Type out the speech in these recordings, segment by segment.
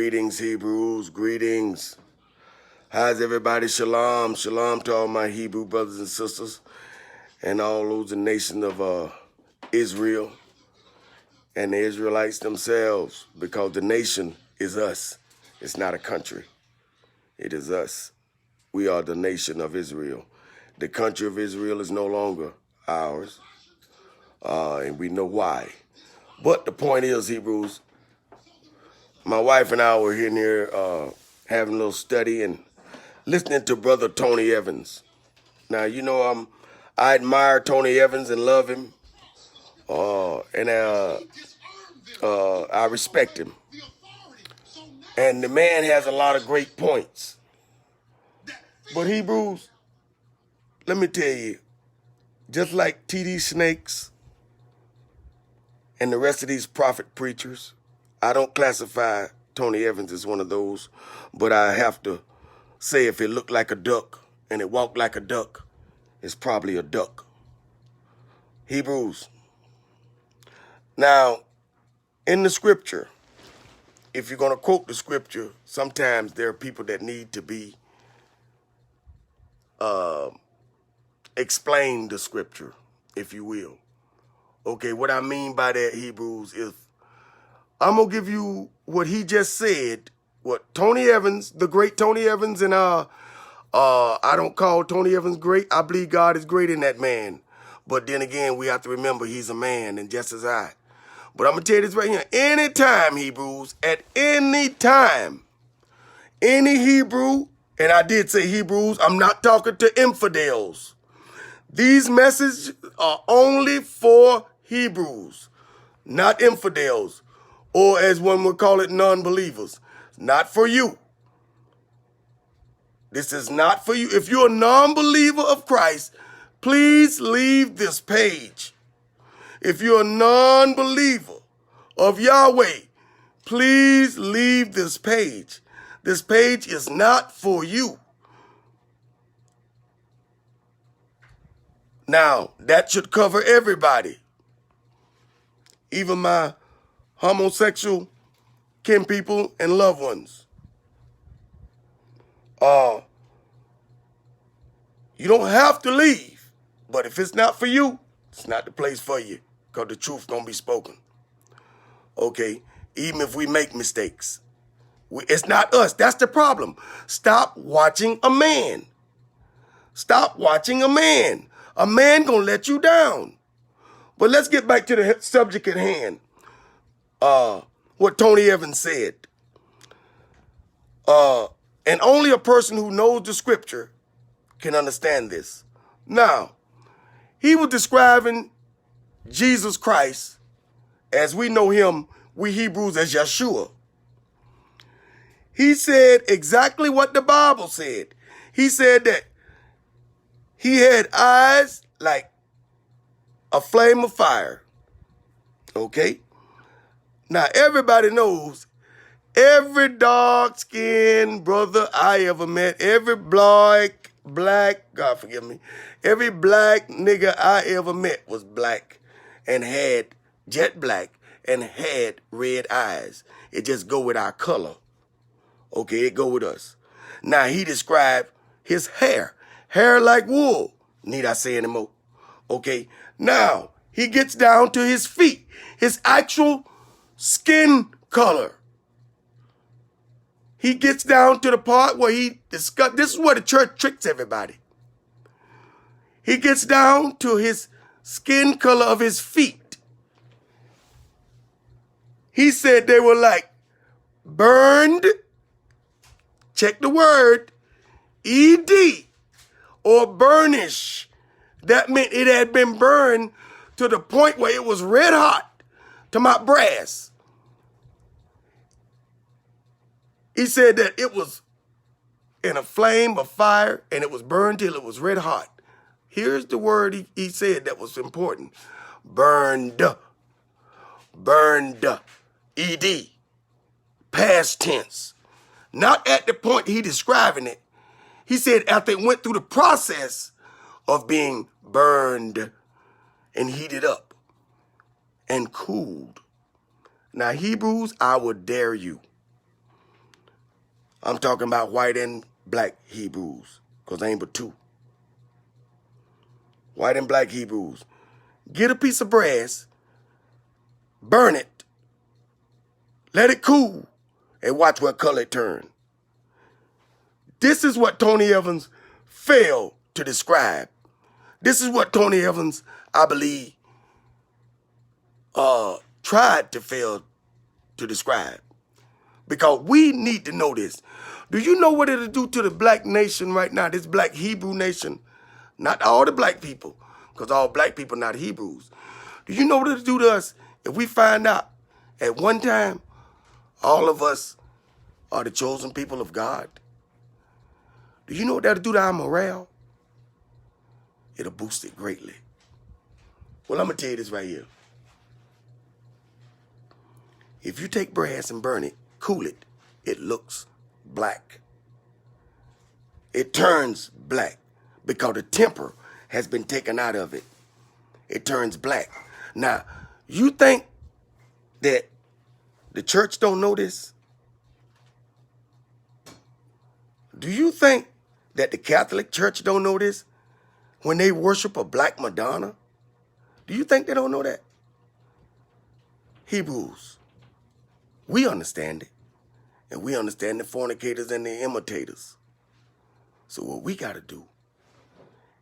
Greetings, Hebrews. Greetings. How's everybody? Shalom. Shalom to all my Hebrew brothers and sisters and all those in the nation of Israel and the Israelites themselves, because the nation is us. It's not a country. It is us. We are the nation of Israel. The country of Israel is no longer ours, and we know why. But the point is, Hebrews, my wife and I were in here having a little study and listening to Brother Tony Evans. Now, you know, I admire Tony Evans and love him, and I respect him. And the man has a lot of great points. But Hebrews, let me tell you, just like T.D. Snakes and the rest of these prophet preachers, I don't classify Tony Evans as one of those, but I have to say if it looked like a duck and it walked like a duck, it's probably a duck. Hebrews. Now, in the scripture, if you're going to quote the scripture, sometimes there are people that need to be explain the scripture, if you will. Okay, what I mean by that, Hebrews, is I'm going to give you what he just said, what Tony Evans, the great Tony Evans, and I don't call Tony Evans great. I believe God is great in that man. But then again, we have to remember he's a man, and just as I. But I'm going to tell you this right here. Anytime, Hebrews, at any time, any Hebrew, and I did say Hebrews, I'm not talking to infidels. These messages are only for Hebrews, not infidels, or as one would call it, non-believers. Not for you. This is not for you. If you're a non-believer of Christ, please leave this page. If you're a non-believer of Yahweh, please leave this page. This page is not for you. Now, that should cover everybody. Even my homosexual kin people and loved ones. You don't have to leave, but if it's not for you, it's not the place for you, because the truth gonna be spoken. Okay, even if we make mistakes. It's not us, that's the problem. Stop watching a man. Stop watching a man. A man gonna let you down. But let's get back to the subject at hand. What Tony Evans said. And only a person who knows the scripture can understand this. Now, he was describing Jesus Christ, as we know him, we Hebrews, as Yeshua. He said exactly what the Bible said. He said that he had eyes like a flame of fire. Okay? Now, everybody knows every dark-skinned brother I ever met, every black, God forgive me, every black nigga I ever met was black and had jet black and had red eyes. It just go with our color. Okay, it go with us. Now, he described his hair like wool. Need I say anymore? Okay, now, he gets down to his feet, his actual skin color. He gets down to the part where he discuss. This is where the church tricks everybody. He gets down to his skin color of his feet. He said they were like burned, check the word, ED, or burnish. That meant it had been burned to the point where it was red hot to my brass. He said that it was in a flame of fire and it was burned till it was red hot. Here's the word he said that was important. Burned. Burned. ED. Past tense. Not at the point he describing it. He said after it went through the process of being burned and heated up and cooled. Now, Hebrews, I would dare you. I'm talking about white and black Hebrews, because there ain't but two. White and black Hebrews. Get a piece of brass, burn it, let it cool, and watch what color it turns. This is what Tony Evans failed to describe. This is what Tony Evans, I believe, tried to fail to describe. Because we need to know this. Do you know what it'll do to the black nation right now, this black Hebrew nation? Not all the black people, because all black people are not Hebrews. Do you know what it'll do to us if we find out at one time all of us are the chosen people of God? Do you know what that'll do to our morale? It'll boost it greatly. Well, I'm going to tell you this right here. If you take brass and burn it, cool it, it looks black. It turns black because the temper has been taken out of it. It turns black. Now, you think that the church don't know this? Do you think that the Catholic Church don't know this when they worship a black Madonna? Do you think they don't know that? Hebrews, we understand it. And we understand the fornicators and the imitators. So what we got to do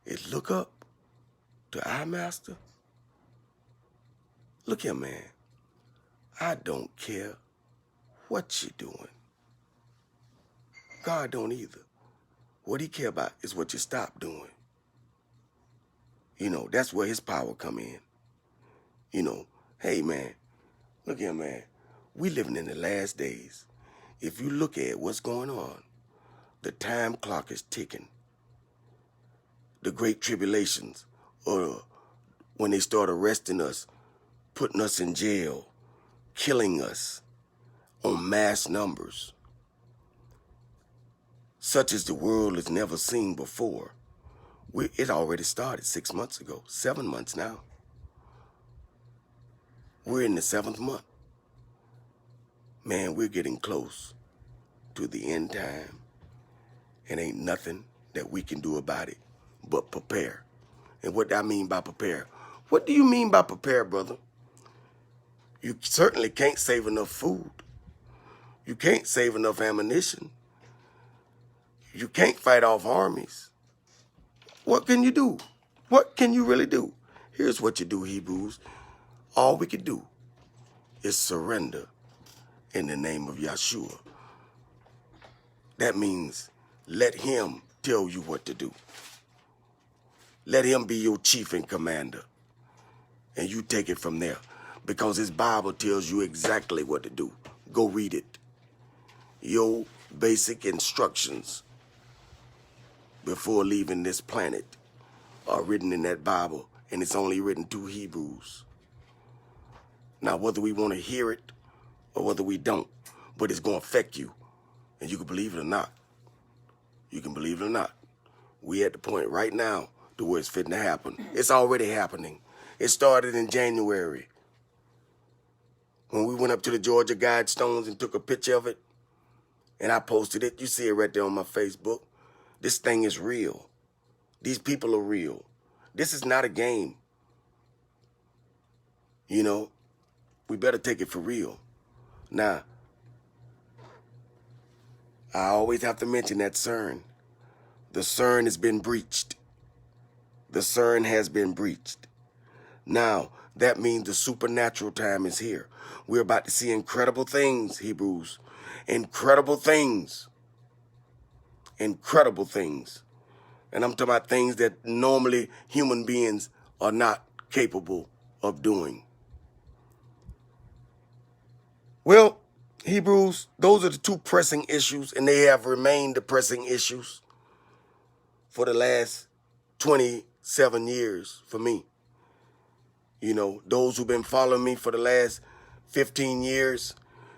is look up to our master. Look here, man. I don't care what you're doing. God don't either. What he care about is what you stop doing. You know, that's where his power come in. You know, hey, man, look here, man. We living in the last days. If you look at what's going on, the time clock is ticking. The great tribulations, or when they start arresting us, putting us in jail, killing us on mass numbers, such as the world has never seen before. It already started 6 months ago, 7 months now. We're in the 7th month. Man, we're getting close to the end time, and ain't nothing that we can do about it but prepare. And what I mean by prepare, what do you mean by prepare, brother? You certainly can't save enough food. You can't save enough ammunition. You can't fight off armies. What can you do? What can you really do? Here's what you do, Hebrews. All we can do is surrender in the name of Yeshua. That means let him tell you what to do. Let him be your chief and commander. And you take it from there. Because his Bible tells you exactly what to do. Go read it. Your basic instructions before leaving this planet are written in that Bible. And it's only written to Hebrews. Now, whether we want to hear it or whether we don't, but it's going to affect you. And you can believe it or not. You can believe it or not. We at the point right now to where it's fitting to happen. It's already happening. It started in January. When we went up to the Georgia Guidestones and took a picture of it, and I posted it. You see it right there on my Facebook. This thing is real. These people are real. This is not a game. You know, we better take it for real. Now, I always have to mention that CERN. The CERN has been breached. The CERN has been breached. Now, that means the supernatural time is here. We're about to see incredible things, Hebrews. Incredible things. Incredible things. And I'm talking about things that normally human beings are not capable of doing. Well, Hebrews, those are the two pressing issues, and they have remained the pressing issues for the last 27 years for me. You know, those who've been following me for the last 15 years,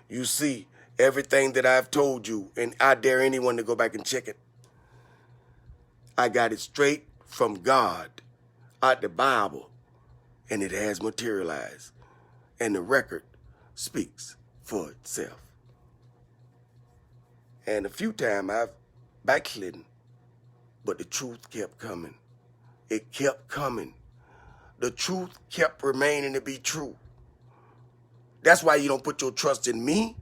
you see everything that I've told you, and I dare anyone to go back and check it. I got it straight from God, out the Bible, and it has materialized. And the record speaks for itself. And a few times I've backslidden, but the truth kept coming. It kept coming. The truth kept remaining to be true. That's why you don't put your trust in me.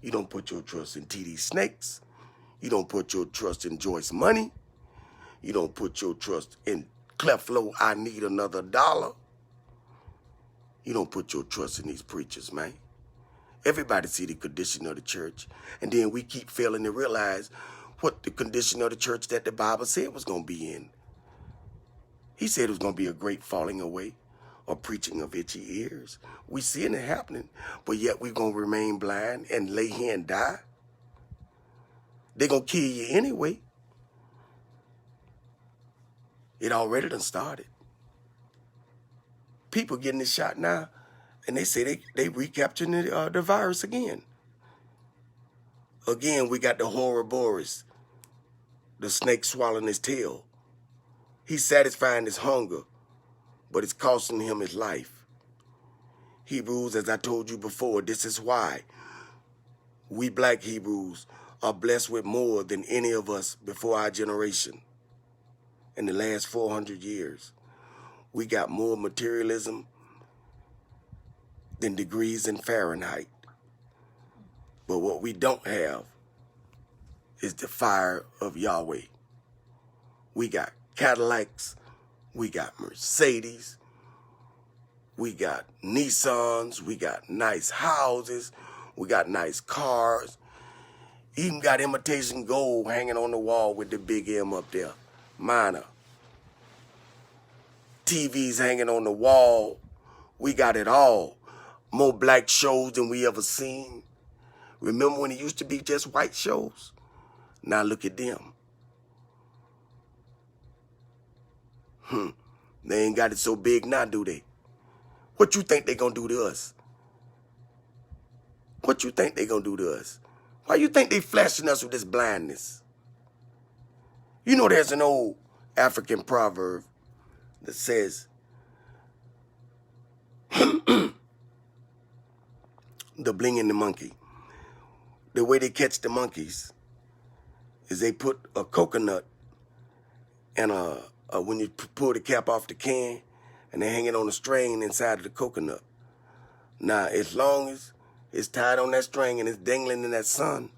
You don't put your trust in TD Snakes. You don't put your trust in Joyce Money. You don't put your trust in Cleflo, I need another dollar. You don't put your trust in these preachers, man. Everybody see the condition of the church, and then we keep failing to realize what the condition of the church that the Bible said was going to be in. He said it was going to be a great falling away or preaching of itchy ears. We seeing it happening, but yet we're going to remain blind and lay here and die. They're going to kill you anyway. It already done started. People getting this shot now, and they say they recapturing the virus again. Again, we got the Ouroboros, the snake swallowing his tail. He's satisfying his hunger, but it's costing him his life. Hebrews, as I told you before, this is why we black Hebrews are blessed with more than any of us before our generation. In the last 400 years, we got more materialism than degrees in Fahrenheit. But what we don't have is the fire of Yahweh. We got Cadillacs, we got Mercedes, we got Nissans, we got nice houses, we got nice cars, even got imitation gold hanging on the wall with the big M up there, minor. TVs hanging on the wall, we got it all. More black shows than we ever seen. Remember when it used to be just white shows? Now look at them. They ain't got it so big now, do they? What you think they gonna do to us? What you think they gonna do to us? Why you think they flashing us with this blindness? You know there's an old African proverb that says, the bling and the monkey. The way they catch the monkeys is they put a coconut and when you pull the cap off the can, and they hang it on a string inside of the coconut. Now, as long as it's tied on that string and it's dangling in that sun,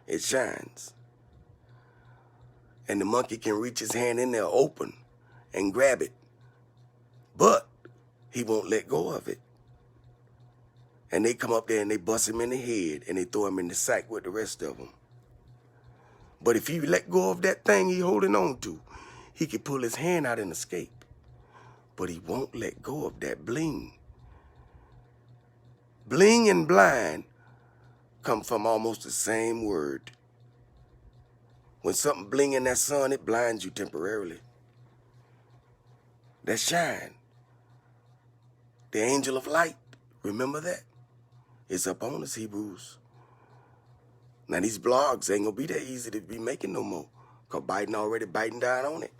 it shines. And the monkey can reach his hand in there open and grab it. But he won't let go of it. And they come up there and they bust him in the head and they throw him in the sack with the rest of them. But if he let go of that thing he holding on to, he can pull his hand out and escape. But he won't let go of that bling. Bling and blind come from almost the same word. When something bling in that sun, it blinds you temporarily. That shine. The angel of light, remember that? It's up on us, Hebrews. Now these blogs ain't gonna be that easy to be making no more, because Biden already biting down on it.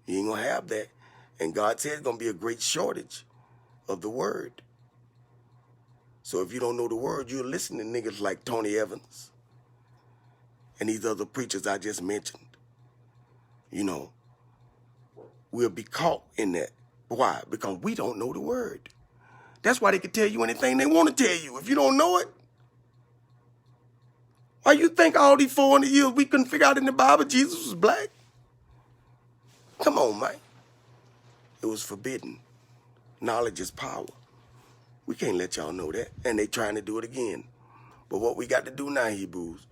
You ain't gonna have that. And God said it's gonna be a great shortage of the word. So if you don't know the word, you'll listen to niggas like Tony Evans and these other preachers I just mentioned. You know, we'll be caught in that. Why? Because we don't know the word. That's why they can tell you anything they want to tell you if you don't know it. Why you think all these 400 years we couldn't figure out in the Bible Jesus was black? Come on, man. It was forbidden. Knowledge is power. We can't let y'all know that. And they trying to do it again. But what we got to do now, Hebrews,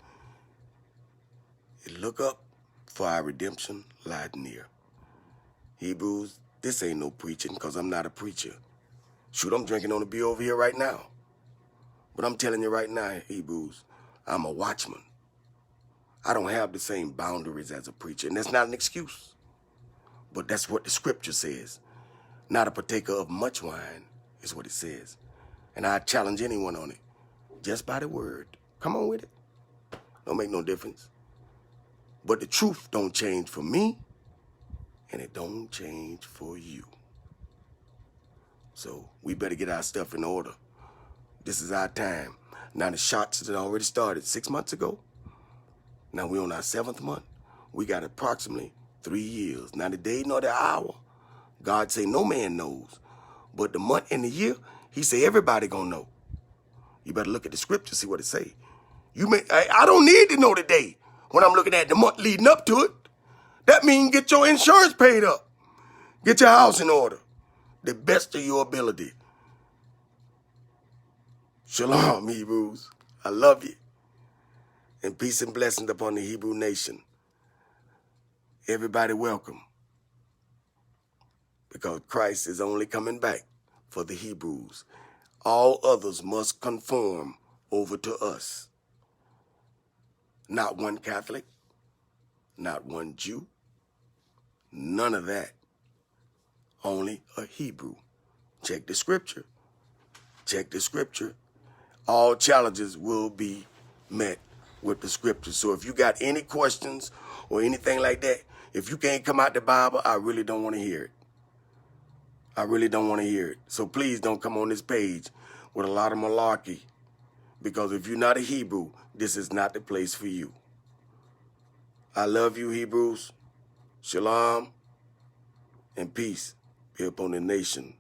is look up, for our redemption lies near. Hebrews, this ain't no preaching, because I'm not a preacher. Shoot, I'm drinking on the beer over here right now. But I'm telling you right now, Hebrews, I'm a watchman. I don't have the same boundaries as a preacher, and that's not an excuse. But that's what the scripture says. Not a partaker of much wine is what it says. And I challenge anyone on it, just by the word. Come on with it. Don't make no difference. But the truth don't change for me, and it don't change for you. So we better get our stuff in order. This is our time. Now the shots had already started 6 months ago. Now we're on our 7th month. We got approximately 3 years. Now the day nor the hour, God say no man knows. But the month and the year, he say everybody gonna know. You better look at the scripture, see what it say. I don't need to know the day when I'm looking at the month leading up to it. That means get your insurance paid up. Get your house in order. The best of your ability. Shalom, Hebrews. I love you. And peace and blessings upon the Hebrew nation. Everybody welcome. Because Christ is only coming back for the Hebrews. All others must conform over to us. Not one Catholic, not one Jew, none of that. Only a Hebrew. Check the scripture. Check the scripture. All challenges will be met with the scripture. So if you got any questions or anything like that, if you can't come out the Bible, I really don't want to hear it. I really don't want to hear it. So please don't come on this page with a lot of malarkey. Because if you're not a Hebrew, this is not the place for you. I love you, Hebrews. Shalom and peace be upon the nation